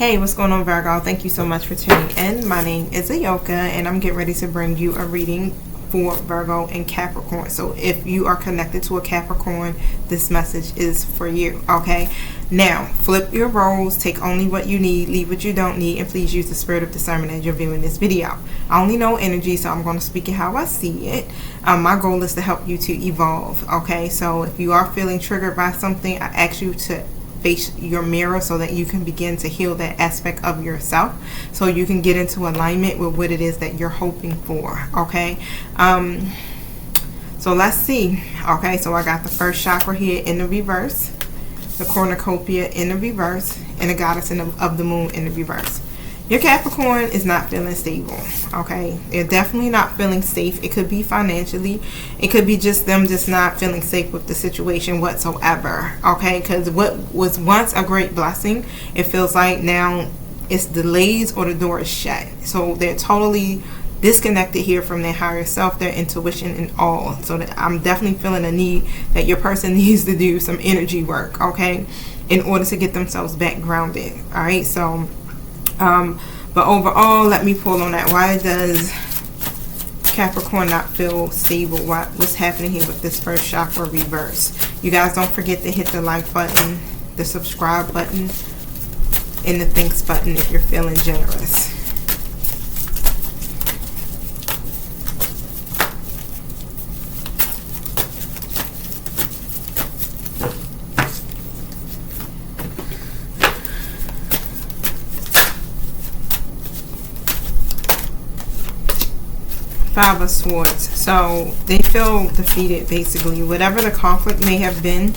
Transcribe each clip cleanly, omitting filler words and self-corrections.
Hey, what's going on, Virgo? Thank you so much for tuning in. My name is Ayoka, and I'm getting ready to bring you a reading for Virgo and Capricorn. So if you are connected to a Capricorn, this message is for you, okay? Now, flip your roles, take only what you need, leave what you don't need, and please use the spirit of discernment as you're viewing this video. I only know energy, so I'm going to speak it how I see it. My goal is to help you to evolve, okay? So if you are feeling triggered by something, I ask you to face your mirror so that you can begin to heal that aspect of yourself, so you can get into alignment with what it is that you're hoping for, okay? So let's see. Okay, so I got the first chakra here in the reverse, the cornucopia in the reverse, and the goddess of the moon in the reverse. Your Capricorn is not feeling stable, okay? They're definitely not feeling safe. It could be financially. It could be just them just not feeling safe with the situation whatsoever, okay? Because what was once a great blessing, it feels like now it's delays or the door is shut. So they're totally disconnected here from their higher self, their intuition, and all. So that I'm definitely feeling a need that your person needs to do some energy work, okay, in order to get themselves back grounded. All right, so but overall, let me pull on that. Why does Capricorn not feel stable? What's happening here with this first chakra reverse? You guys don't forget to hit the like button, the subscribe button, and the thanks button if you're feeling generous. Five of Swords. So they feel defeated, basically. Whatever the conflict may have been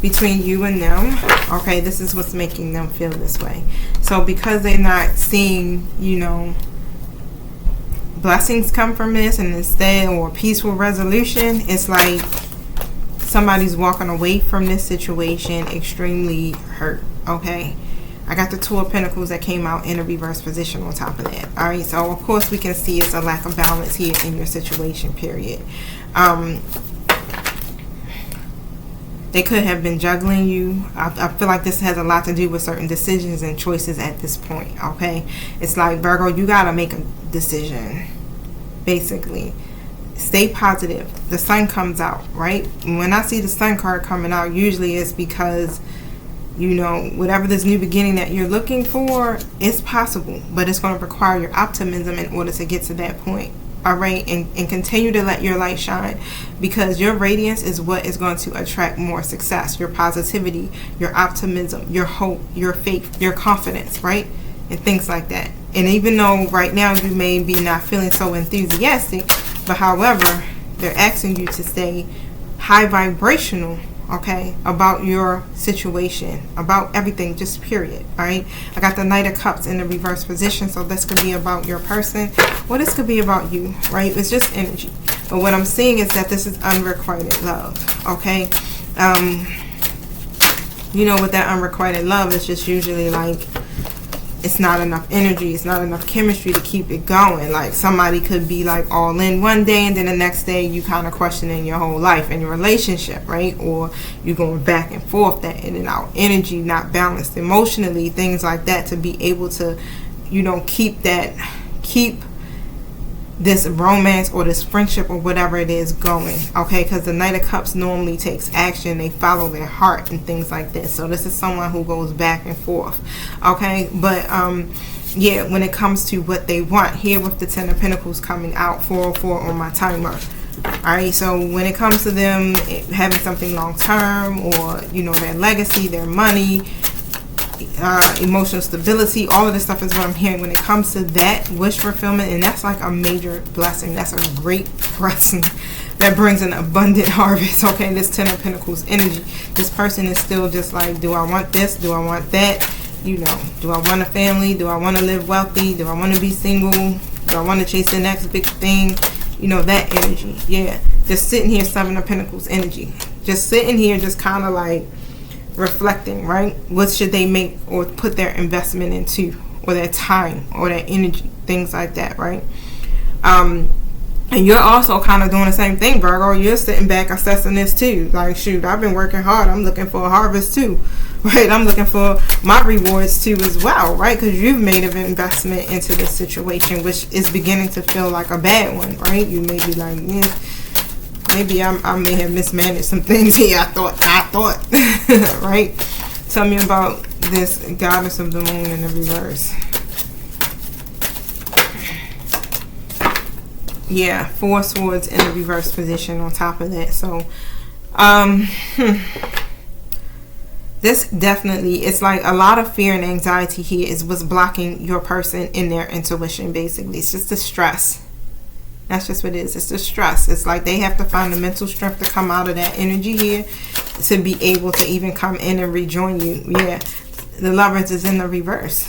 between you and them, okay, this is what's making them feel this way. So because they're not seeing, you know, blessings come from this, and instead, or peaceful resolution, it's like somebody's walking away from this situation extremely hurt, okay? I got the Two of Pentacles that came out in a reverse position on top of that. All right, so of course we can see it's a lack of balance here in your situation, period. They could have been juggling you. I feel like this has a lot to do with certain decisions and choices at this point, okay? It's like, Virgo, you got to make a decision, basically. Stay positive. The sun comes out, right? When I see the sun card coming out, usually it's because, you know, whatever this new beginning that you're looking for is possible, but it's going to require your optimism in order to get to that point. All right, and continue to let your light shine, because your radiance is what is going to attract more success. Your positivity, your optimism, your hope, your faith, your confidence, right? And things like that. And even though right now you may be not feeling so enthusiastic, but however, they're asking you to stay high vibrational, okay, about your situation, about everything, just period. All right, I got the Knight of Cups in the reverse position, so this could be about your person, or this could be about you, right? It's just energy. But what I'm seeing is that this is unrequited love, okay? You know, with that unrequited love, it's just usually like it's not enough energy, it's not enough chemistry to keep it going. Like somebody could be like all in one day, and then the next day you kind of questioning your whole life and your relationship, right? Or you going back and forth, that in and out, energy not balanced emotionally, things like that, to be able to, you know, keep this romance or this friendship or whatever it is going, okay? Because the Knight of Cups normally takes action. They follow their heart and things like this. So this is someone who goes back and forth, okay? But yeah, when it comes to what they want, here with the Ten of Pentacles coming out, 404 on my timer. All right, so when it comes to them having something long term, or, you know, their legacy, their money, emotional stability, all of this stuff is what I'm hearing when it comes to that wish fulfillment. And that's like a major blessing. That's a great blessing that brings an abundant harvest, okay? This Ten of Pentacles energy, this person is still just like, do I want this, do I want that, you know, do I want a family, do I want to live wealthy, do I want to be single, do I want to chase the next big thing, you know, that energy. Yeah, just sitting here, Seven of Pentacles energy, just sitting here, just kind of like reflecting, right? What should they make or put their investment into, or their time or their energy, things like that, right? And you're also kind of doing the same thing, Virgo. You're sitting back assessing this too. Like, shoot, I've been working hard. I'm looking for a harvest too, right? I'm looking for my rewards too as well, right? Because you've made an investment into this situation, which is beginning to feel like a bad one, right? You may be like, yeah, maybe I may have mismanaged some things here. I thought, right? Tell me about this Goddess of the Moon in the reverse. Yeah, 4 swords in the reverse position on top of that. So, this definitely, it's like a lot of fear and anxiety here is what's blocking your person in their intuition, basically. It's just the stress. That's just what it is. It's the stress. It's like they have to find the mental strength to come out of that energy here to be able to even come in and rejoin you. Yeah, the Lovers is in the reverse.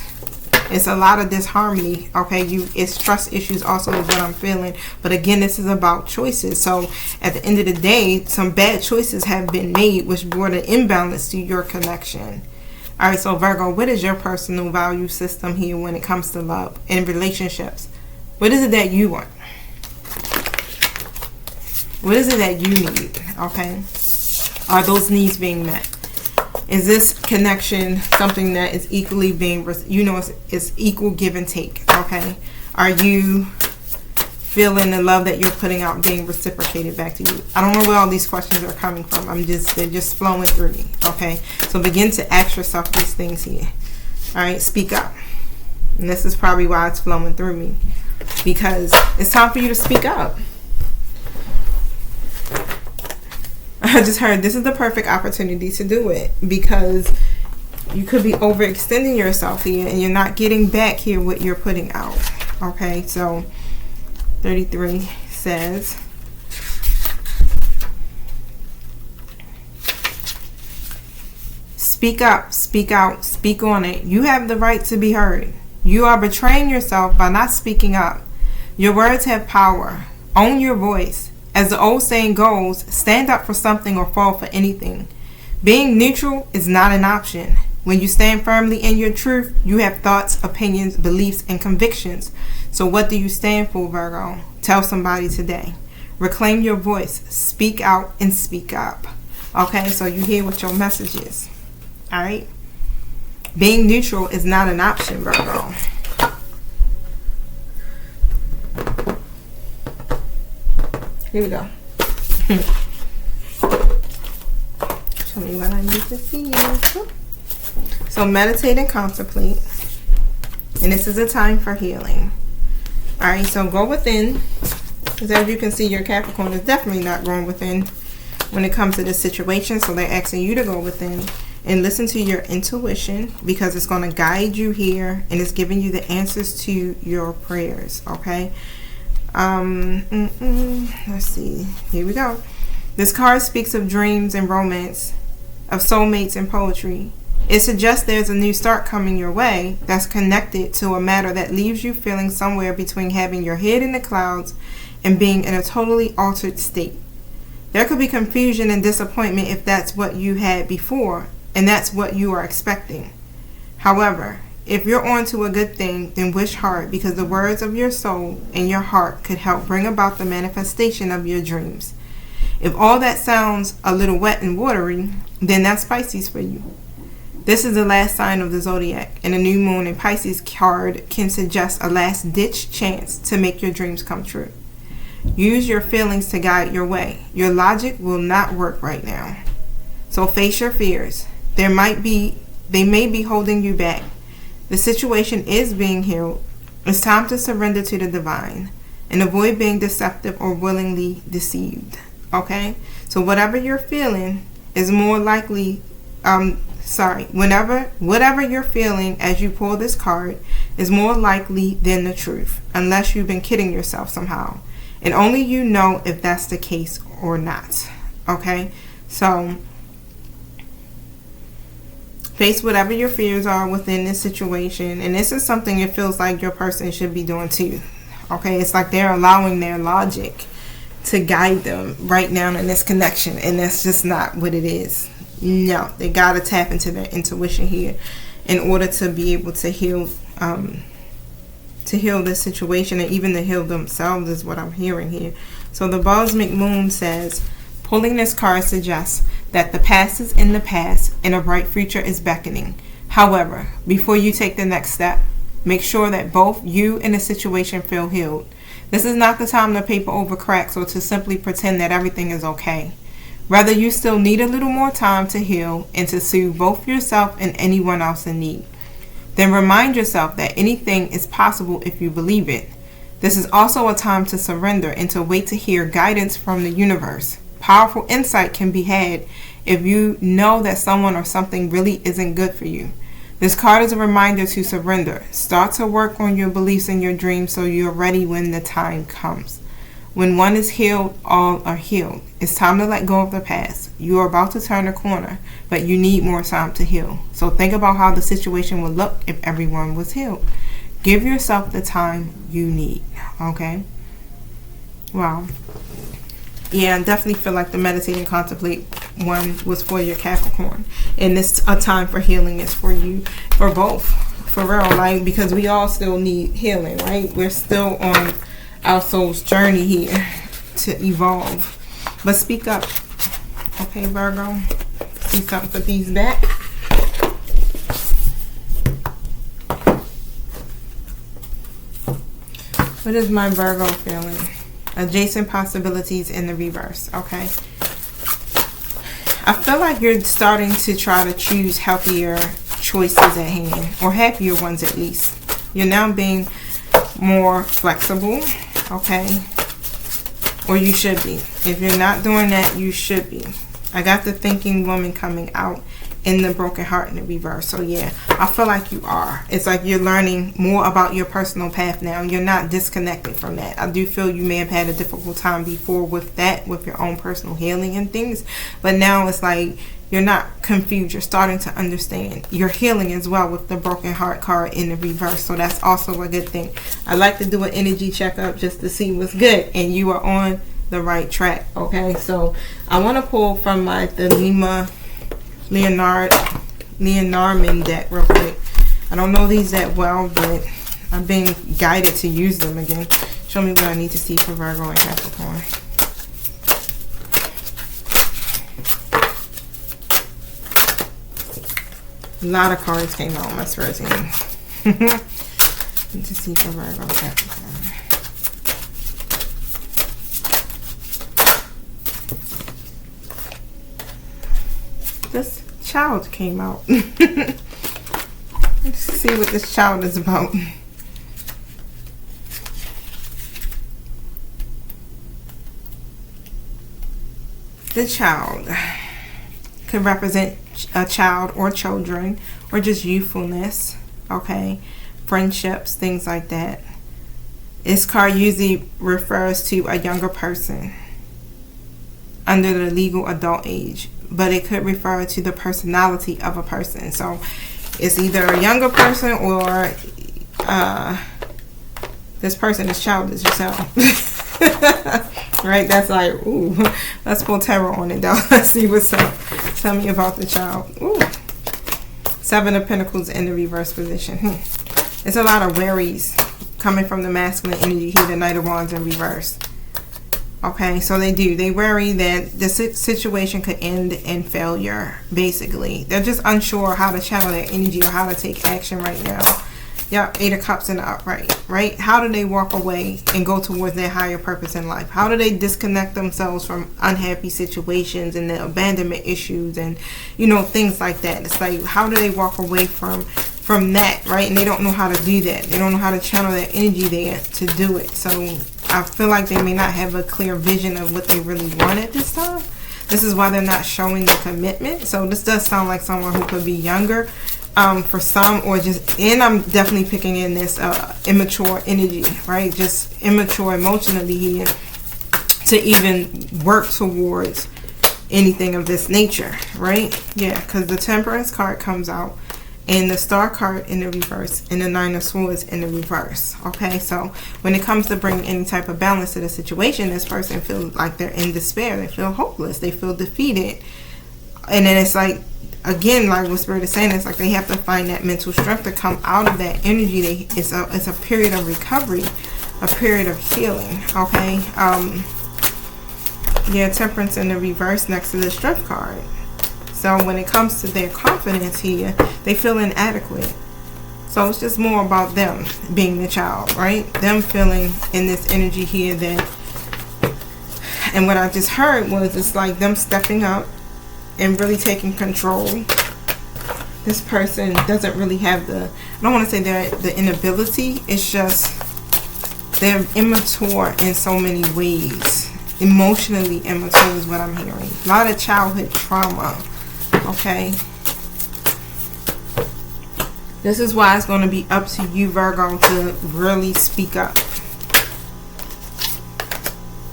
It's a lot of disharmony, okay? It's trust issues also is what I'm feeling. But again, this is about choices. So at the end of the day, some bad choices have been made, which brought an imbalance to your connection. All right, so Virgo, what is your personal value system here when it comes to love and relationships? What is it that you want? What is it that you need, okay? Are those needs being met? Is this connection something that is equally being, it's equal give and take, okay? Are you feeling the love that you're putting out being reciprocated back to you? I don't know where all these questions are coming from. They're just flowing through me, okay? So begin to ask yourself these things here, all right? Speak up. And this is probably why it's flowing through me, because it's time for you to speak up. I just heard this is the perfect opportunity to do it, because you could be overextending yourself here and you're not getting back here what you're putting out. Okay, so 33 says, speak up, speak out, speak on it. You have the right to be heard. You are betraying yourself by not speaking up. Your words have power. Own your voice. As the old saying goes, stand up for something or fall for anything. Being neutral is not an option. When you stand firmly in your truth, you have thoughts, opinions, beliefs, and convictions. So what do you stand for, Virgo? Tell somebody today. Reclaim your voice. Speak out and speak up. Okay, so you hear what your message is. All right? Being neutral is not an option, Virgo. Here we go. Show me what I need to see. So meditate and contemplate. And this is a time for healing. Alright, so go within. Because as you can see, your Capricorn is definitely not going within when it comes to this situation. So they're asking you to go within and listen to your intuition, because it's going to guide you here and it's giving you the answers to your prayers. Okay? Let's see. Here we go. This card speaks of dreams and romance, of soulmates and poetry. It suggests there's a new start coming your way that's connected to a matter that leaves you feeling somewhere between having your head in the clouds and being in a totally altered state. There could be confusion and disappointment if that's what you had before and that's what you are expecting. However, if you're on to a good thing, then wish hard, because the words of your soul and your heart could help bring about the manifestation of your dreams. If all that sounds a little wet and watery, then that's Pisces for you. This is the last sign of the zodiac, and a new moon in Pisces card can suggest a last-ditch chance to make your dreams come true. Use your feelings to guide your way. Your logic will not work right now. So face your fears. They may be holding you back. The situation is being healed. It's time to surrender to the divine and avoid being deceptive or willingly deceived. Okay? So whatever you're feeling is more likely, whatever you're feeling as you pull this card is more likely than the truth, unless you've been kidding yourself somehow. And only you know if that's the case or not. Okay? So face whatever your fears are within this situation. And this is something it feels like your person should be doing too. Okay? It's like they're allowing their logic to guide them right now in this connection. And that's just not what it is. No. They got to tap into their intuition here in order to be able to heal to heal this situation, and even to heal themselves is what I'm hearing here. So the Cosmic Moon says, pulling this card suggests that the past is in the past and a bright future is beckoning. However, before you take the next step, make sure that both you and the situation feel healed. This is not the time to paper over cracks or to simply pretend that everything is okay. Rather, you still need a little more time to heal and to soothe both yourself and anyone else in need. Then remind yourself that anything is possible if you believe it. This is also a time to surrender and to wait to hear guidance from the universe. Powerful insight can be had if you know that someone or something really isn't good for you. This card is a reminder to surrender. Start to work on your beliefs and your dreams so you're ready when the time comes. When one is healed, all are healed. It's time to let go of the past. You are about to turn a corner, but you need more time to heal. So think about how the situation would look if everyone was healed. Give yourself the time you need, okay? Wow. Yeah, I definitely feel like the meditate and contemplate one was for your Capricorn. And this a time for healing is for you, for both. For real, like, because we all still need healing, right? We're still on our soul's journey here to evolve. But speak up. Okay, Virgo. See something for these back. What is my Virgo feeling? Adjacent possibilities in the reverse, okay? I feel like you're starting to try to choose healthier choices at hand, or happier ones at least. You're now being more flexible, okay? Or you should be. If you're not doing that, you should be. I got the thinking woman coming out in the broken heart in the reverse. So yeah, I feel like you are. It's like you're learning more about your personal path now. You're not disconnected from that. I do feel you may have had a difficult time before with that, with your own personal healing and things. But now it's like you're not confused. You're starting to understand. You're healing as well with the broken heart card in the reverse. So that's also a good thing. I like to do an energy checkup just to see what's good. And you are on the right track. Okay, so I want to pull from the Lenormand deck real quick. I don't know these that well, but I'm being guided to use them again. Show me what I need to see for Virgo and Capricorn. A lot of cards came out on my spirit team. Need to see for Virgo and Capricorn. This child came out. Let's see what this child is about. The child could represent a child or children, or just youthfulness, okay? Friendships, things like that. This card usually refers to a younger person under the legal adult age, but it could refer to the personality of a person. So it's either a younger person or this person is childish yourself. Right? That's like, ooh, let's pull tarot on it though. Let's see what's up. Tell me about the child. Ooh. 7 of Pentacles in the reverse position. It's a lot of worries coming from the masculine energy here. The Knight of Wands in reverse. Okay, so they worry that the situation could end in failure, basically. They're just unsure how to channel their energy or how to take action right now. Yep, 8 of Cups in the upright, right? How do they walk away and go towards their higher purpose in life? How do they disconnect themselves from unhappy situations and the abandonment issues and, you know, things like that? It's like, how do they walk away from that, right? And they don't know how to do that. They don't know how to channel their energy there to do it. So I feel like they may not have a clear vision of what they really want at this time. This is why they're not showing the commitment. So this does sound like someone who could be younger for some, or just, and I'm definitely picking in this immature energy, right? Just immature emotionally here to even work towards anything of this nature, right? Yeah, because the Temperance card comes out, and the Star card in the reverse, and the 9 of Swords in the reverse. Okay, so when it comes to bringing any type of balance to the situation, this person feels like they're in despair. They feel hopeless. They feel defeated. And then it's like again, like what Spirit is saying, it's like they have to find that mental strength to come out of that energy. It's a period of recovery, a period of healing. Okay. Yeah, Temperance in the reverse next to the Strength card. So when it comes to their confidence here, they feel inadequate. So it's just more about them being the child, right? Them feeling in this energy here that, and what I just heard was, it's like them stepping up and really taking control. This person doesn't really have the, I don't want to say they're the inability, it's just they're immature in so many ways. Emotionally immature is what I'm hearing. A lot of childhood trauma. Okay. This is why it's going to be up to you, Virgo, to really speak up.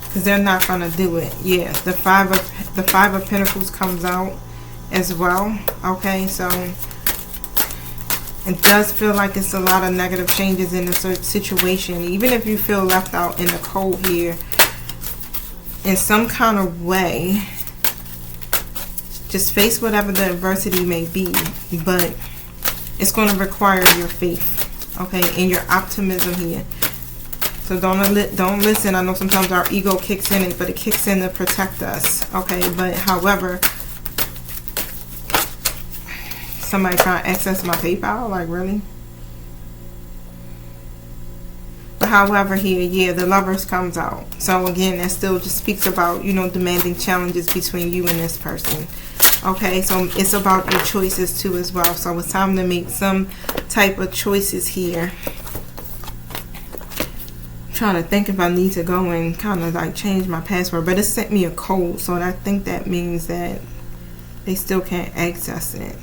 Because they're not going to do it. Yeah, the five of Pentacles comes out as well. Okay, so it does feel like it's a lot of negative changes in the situation. Even if you feel left out in the cold here, in some kind of way, just face whatever the adversity may be, but it's going to require your faith, okay, and your optimism here. So don't listen. I know sometimes our ego kicks in, but it kicks in to protect us, okay. But however, somebody trying to access my PayPal, like really? But however here, yeah, the Lovers comes out. So again, that still just speaks about, you know, demanding challenges between you and this person. Okay, so it's about your choices too as well. So it's time to make some type of choices here. I'm trying to think if I need to go and kind of like change my password, but it sent me a code, so I think that means that they still can't access it.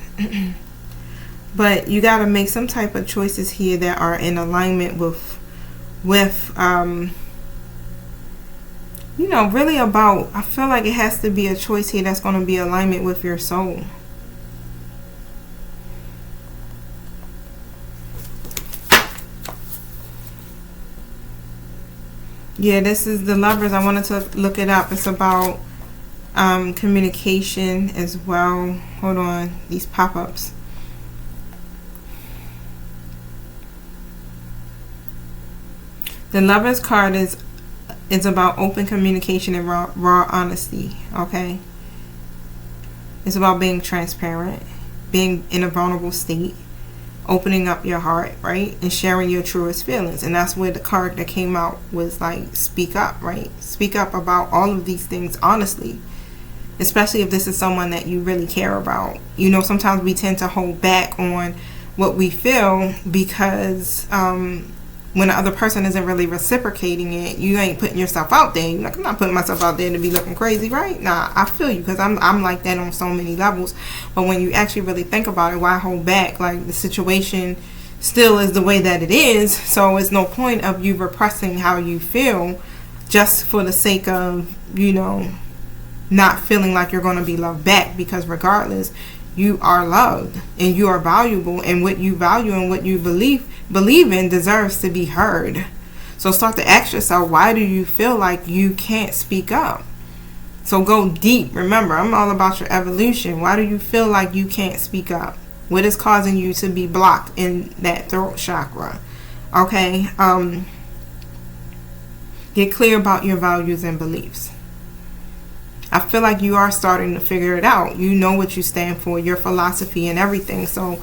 But you got to make some type of choices here that are in alignment with you know, really about, I feel like it has to be a choice here that's going to be alignment with your soul. Yeah, this is the Lovers. I wanted to look it up. It's about communication as well. Hold on, these pop-ups. The Lovers card is about open communication and raw honesty, okay? It's about being transparent, being in a vulnerable state, opening up your heart, right? And sharing your truest feelings. And that's where the card that came out was like, speak up, right? Speak up about all of these things honestly, especially if this is someone that you really care about. You know, sometimes we tend to hold back on what we feel because when the other person isn't really reciprocating it, you ain't putting yourself out there. You're like, I'm not putting myself out there to be looking crazy, right? Nah, I feel you, because I'm like that on so many levels. But when you actually really think about it, why hold back? Like, the situation still is the way that it is, so it's no point of you repressing how you feel just for the sake of, you know, not feeling like you're going to be loved back. Because regardless, you are loved and you are valuable, and what you value and what you believe in deserves to be heard. So start to ask yourself, why do you feel like you can't speak up? So go deep. Remember, I'm all about your evolution. Why do you feel like you can't speak up? What is causing you to be blocked in that throat chakra? Okay, get clear about your values and beliefs. I feel like you are starting to figure it out. You know what you stand for, your philosophy and everything. So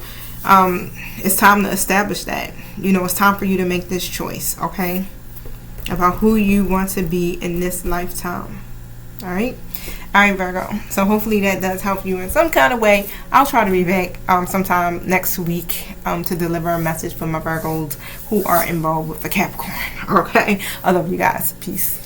it's time to establish that. You know, it's time for you to make this choice, okay, about who you want to be in this lifetime. All right, Virgo. So hopefully that does help you in some kind of way. I'll try to be back sometime next week to deliver a message for my Virgos who are involved with the Capricorn. Okay, I love you guys. Peace.